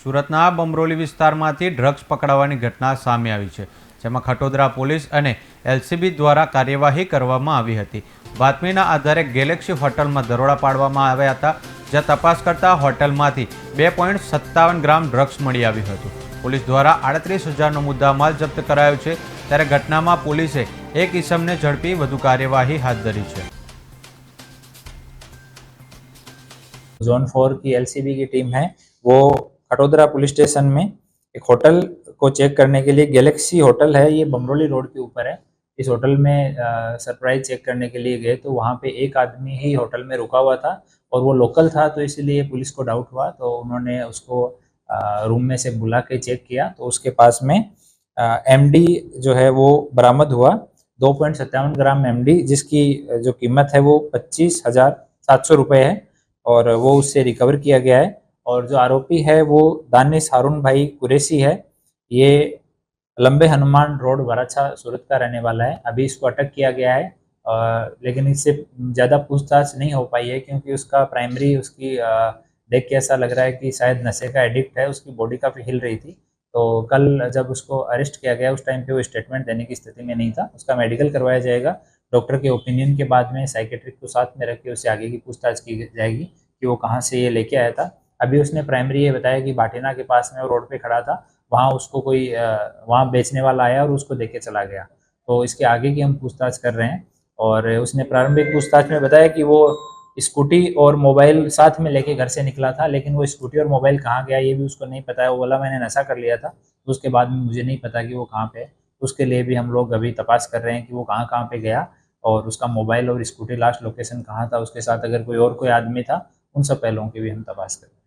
સુરતના બમરોલી વિસ્તારમાંથી ડ્રગ્સ પકડાવાની ઘટના સામે આવી છે, જેમાં ખટોદરા પોલીસ અને એલસીબી દ્વારા કાર્યવાહી કરવામાં આવી હતી। બાતમીના આધારે ગેલેક્સી હોટલમાં દરોડા પાડવામાં આવ્યા હતા, જ્યાં તપાસ કરતા હોટલમાંથી 2.57 ગ્રામ ડ્રગ્સ મળી આવ્યું હતું। પોલીસ દ્વારા 38,000નો મુદ્દામાલ જપ્ત કરાયો છે, ત્યારે ઘટનામાં પોલીસે એક ઇસમને ઝડપી વધુ કાર્યવાही હાથ ધરી છે। जोन 4 की एलसीबी की टीम है वो खटोदरा पुलिस स्टेशन में एक होटल को चेक करने के लिए, गैलेक्सी होटल है, ये बमरोली रोड के ऊपर है। इस होटल में सरप्राइज चेक करने के लिए गए तो वहाँ पे एक आदमी ही होटल में रुका हुआ था और वो लोकल था, तो इसलिए पुलिस को डाउट हुआ तो उन्होंने उसको रूम में से बुला के चेक किया तो उसके पास में एमडी जो है वो बरामद हुआ। 2.57 ग्राम एमडी, जिसकी जो कीमत है वो 25,700 रुपये है और वो उससे रिकवर किया गया है। और जो आरोपी है वो दानिश हारून भाई कुरैशी है। ये लंबे हनुमान रोड वराछा सूरत का रहने वाला है। अभी इसको अटक किया गया है, लेकिन इससे ज़्यादा पूछताछ नहीं हो पाई है क्योंकि उसका प्राइमरी उसकी देख के ऐसा लग रहा है कि शायद नशे का एडिक्ट है। उसकी बॉडी काफ़ी हिल रही थी, तो कल जब उसको अरेस्ट किया गया उस टाइम पे वो स्टेटमेंट देने की स्थिति में नहीं था। उसका मेडिकल करवाया जाएगा। डॉक्टर के ओपिनियन के बाद में साइकेट्रिक को साथ में रख के उससे आगे की पूछताछ की जाएगी कि वो कहाँ से ये लेके आया था। अभी उसने प्राइमरी ये बताया कि बाटिना के पास में वो रोड पे खड़ा था, वहाँ उसको कोई वहाँ बेचने वाला आया और उसको देके चला गया। तो इसके आगे की हम पूछताछ कर रहे हैं। और उसने प्रारंभिक पूछताछ में बताया कि वो स्कूटी और मोबाइल साथ में लेके घर से निकला था, लेकिन वो स्कूटी और मोबाइल कहाँ गया ये भी उसको नहीं पता है। वो बोला मैंने नशा कर लिया था, तो उसके बाद में मुझे नहीं पता कि वो कहाँ पे है। उसके लिए भी हम लोग अभी तपास कर रहे हैं कि वो कहाँ कहाँ पे गया और उसका मोबाइल और स्कूटी लास्ट लोकेशन कहाँ था, उसके साथ अगर कोई और कोई आदमी था, उन सब पहलुओं की भी हम तपास करें।